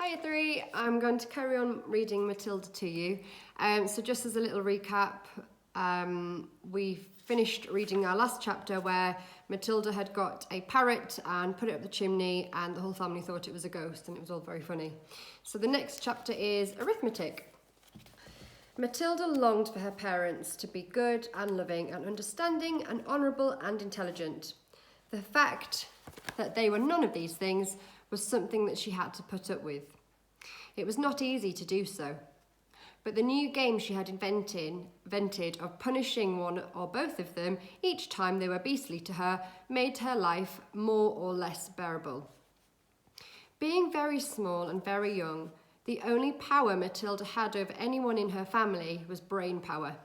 Hiya three, I'm going to carry on reading Matilda to you. So just as a little recap, we finished reading our last chapter where Matilda had got a parrot and put it up the chimney and the whole family thought it was a ghost and it was all very funny. So the next chapter is arithmetic. Matilda longed for her parents to be good and loving and understanding and honourable and intelligent. The fact that they were none of these things was something that she had to put up with. It was not easy to do so, but the new game she had invented of punishing one or both of them each time they were beastly to her made her life more or less bearable. Being very small and very young, the only power Matilda had over anyone in her family was brain power.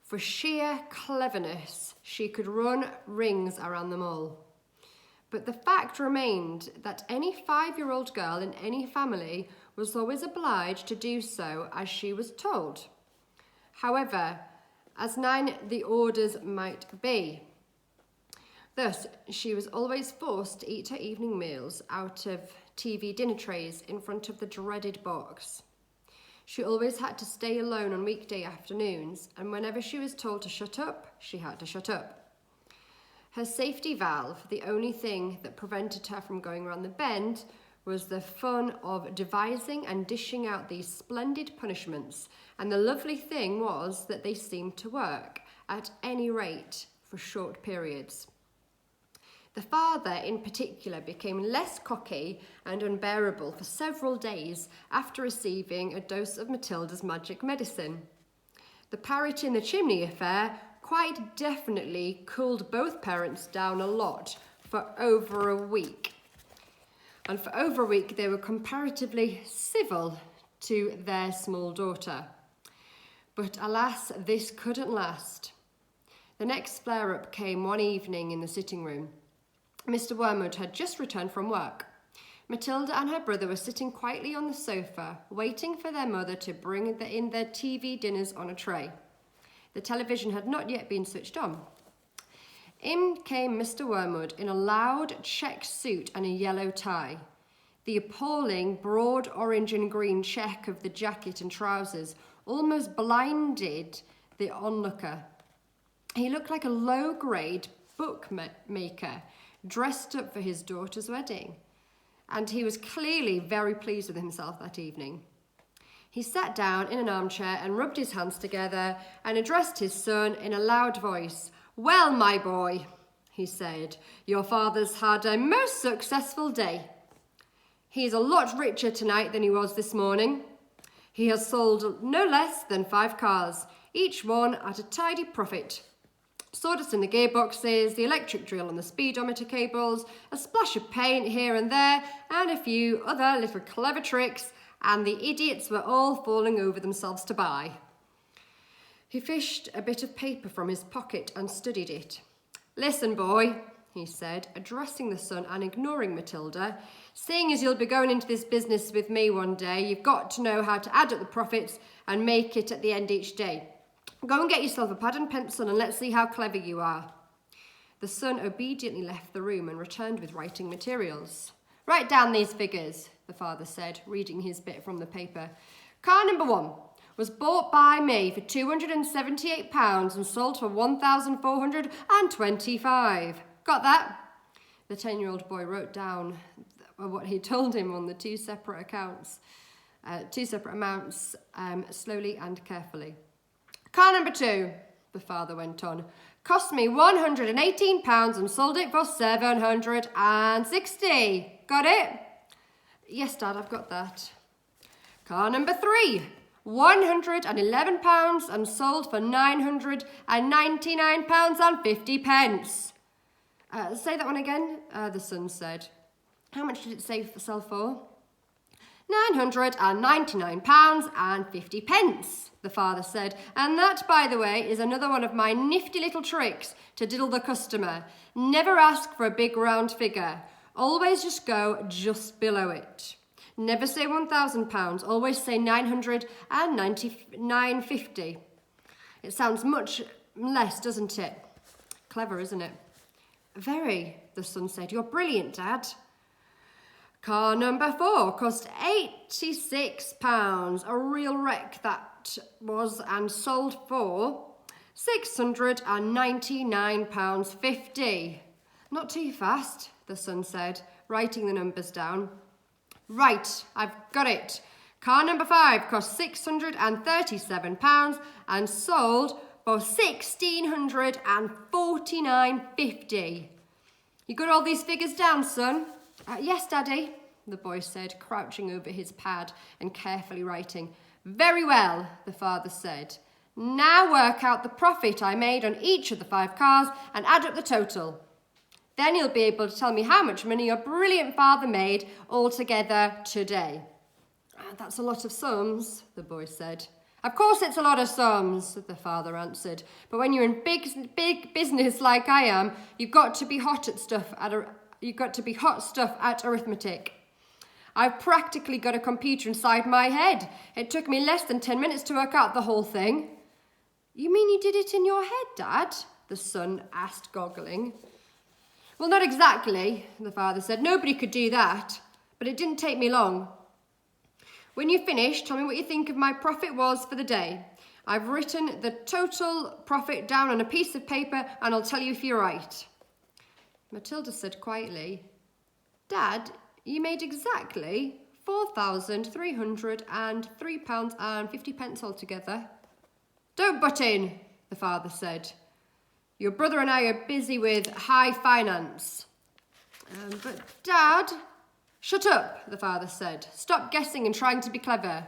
For sheer cleverness, she could run rings around them all. But the fact remained that any 5-year-old girl in any family was always obliged to do so as she was told. However, as 9 the orders might be. Thus, she was always forced to eat her evening meals out of TV dinner trays in front of the dreaded box. She always had to stay alone on weekday afternoons, and whenever she was told to shut up, she had to shut up. Her safety valve, the only thing that prevented her from going around the bend, was the fun of devising and dishing out these splendid punishments, and the lovely thing was that they seemed to work, at any rate, for short periods. The father, in particular, became less cocky and unbearable for several days after receiving a dose of Matilda's magic medicine. The parrot in the chimney affair quite definitely cooled both parents down a lot for over a week. And for over a week, they were comparatively civil to their small daughter. But alas, this couldn't last. The next flare-up came one evening in the sitting room. Mr. Wormwood had just returned from work. Matilda and her brother were sitting quietly on the sofa, waiting for their mother to bring in their TV dinners on a tray. The television had not yet been switched on. In came Mr. Wormwood in a loud check suit and a yellow tie. The appalling broad orange and green check of the jacket and trousers almost blinded the onlooker. He looked like a low-grade bookmaker dressed up for his daughter's wedding, and he was clearly very pleased with himself that evening. He sat down in an armchair and rubbed his hands together and addressed his son in a loud voice. "Well, my boy," he said, "your father's had a most successful day. He's a lot richer tonight than he was this morning. He has sold no less than 5 cars, each one at a tidy profit. Sawdust in the gearboxes, the electric drill on the speedometer cables, a splash of paint here and there, and a few other little clever tricks, and the idiots were all falling over themselves to buy." He fished a bit of paper from his pocket and studied it. "Listen, boy," he said, addressing the son and ignoring Matilda. "Seeing as you'll be going into this business with me one day, you've got to know how to add up the profits and make it at the end each day. Go and get yourself a pad and pencil and let's see how clever you are." The son obediently left the room and returned with writing materials. "Write down these figures," the father said, reading his bit from the paper. "Car number 1 was bought by me for £278 and sold for £1,425. Got that?" The 10-year-old boy wrote down what he told him on the two separate amounts, slowly and carefully. "Car number 2, the father went on, cost me £118 and sold it for £760. Got it?" "Yes, Dad, I've got that." "Car number 3, £111 and sold for £999.50. Say that one again," the son said. "How much did it sell for?" £999.50, the father said. "And that, by the way, is another one of my nifty little tricks to diddle the customer. Never ask for a big round figure. Always just go just below it. Never say £1,000. Always say £999.50. It sounds much less, doesn't it? Clever, isn't it?" "Very," the son said. "You're brilliant, Dad." Car number 4 cost £86. A real wreck that was, and sold for £699.50. Not too fast, the son said, writing the numbers down. Right, I've got it. Car number 5 cost £637 and sold for £1,649.50. You got all these figures down, son? Yes, Daddy, the boy said, crouching over his pad and carefully writing. Very well, the father said. Now work out the profit I made on each of the 5 cars and add up the total. Then you'll be able to tell me how much money your brilliant father made altogether today. That's a lot of sums, the boy said. Of course it's a lot of sums, the father answered. But when you're in big business like I am, you've got to be hot stuff at arithmetic. I've practically got a computer inside my head. It took me less than 10 minutes to work out the whole thing. You mean you did it in your head, Dad? The son asked, goggling. Well, not exactly, the father said. Nobody could do that, but it didn't take me long. When you finish, tell me what you think of my profit was for the day. I've written the total profit down on a piece of paper and I'll tell you if you're right. Matilda said quietly, Dad, you made exactly £4,303.50 altogether. Don't butt in, the father said. Your brother and I are busy with high finance. But Dad... Shut up, the father said. Stop guessing and trying to be clever.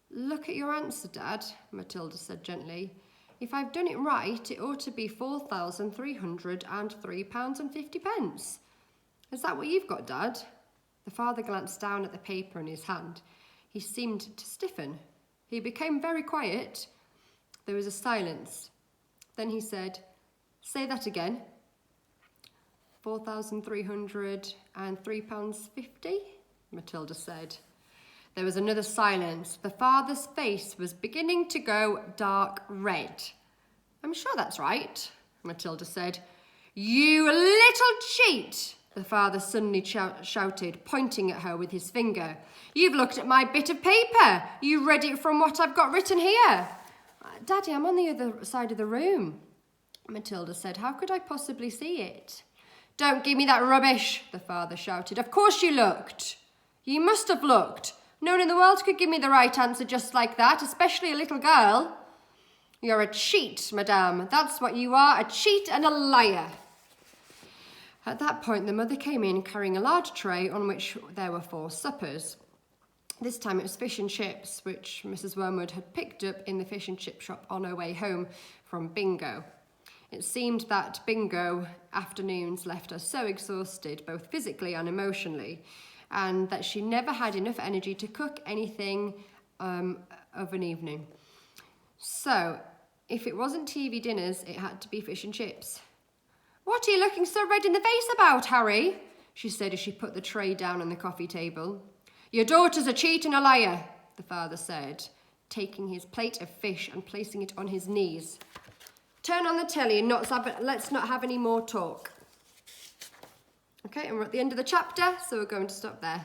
Look at your answer, Dad, Matilda said gently. If I've done it right, it ought to be £4,303.50. Is that what you've got, Dad? The father glanced down at the paper in his hand. He seemed to stiffen. He became very quiet. There was a silence. Then he said, Say that again. £4,303.50, Matilda said. There was another silence. The father's face was beginning to go dark red. I'm sure that's right, Matilda said. You little cheat, the father suddenly shouted, pointing at her with his finger. You've looked at my bit of paper. You read it from what I've got written here. Daddy, I'm on the other side of the room, Matilda said. How could I possibly see it? Don't give me that rubbish, the father shouted. Of course you looked. You must have looked. No one in the world could give me the right answer just like that, especially a little girl. You're a cheat, madame. That's what you are, a cheat and a liar. At that point, the mother came in carrying a large tray on which there were 4 suppers. This time it was fish and chips, which Mrs. Wormwood had picked up in the fish and chip shop on her way home from bingo. It seemed that bingo afternoons left her so exhausted, both physically and emotionally, and that she never had enough energy to cook anything of an evening. So, if it wasn't TV dinners, it had to be fish and chips. What are you looking so red in the face about, Harry? She said as she put the tray down on the coffee table. Your daughter's a cheat and a liar, the father said, taking his plate of fish and placing it on his knees. Turn on the telly and let's not have any more talk. Okay, and we're at the end of the chapter, so we're going to stop there.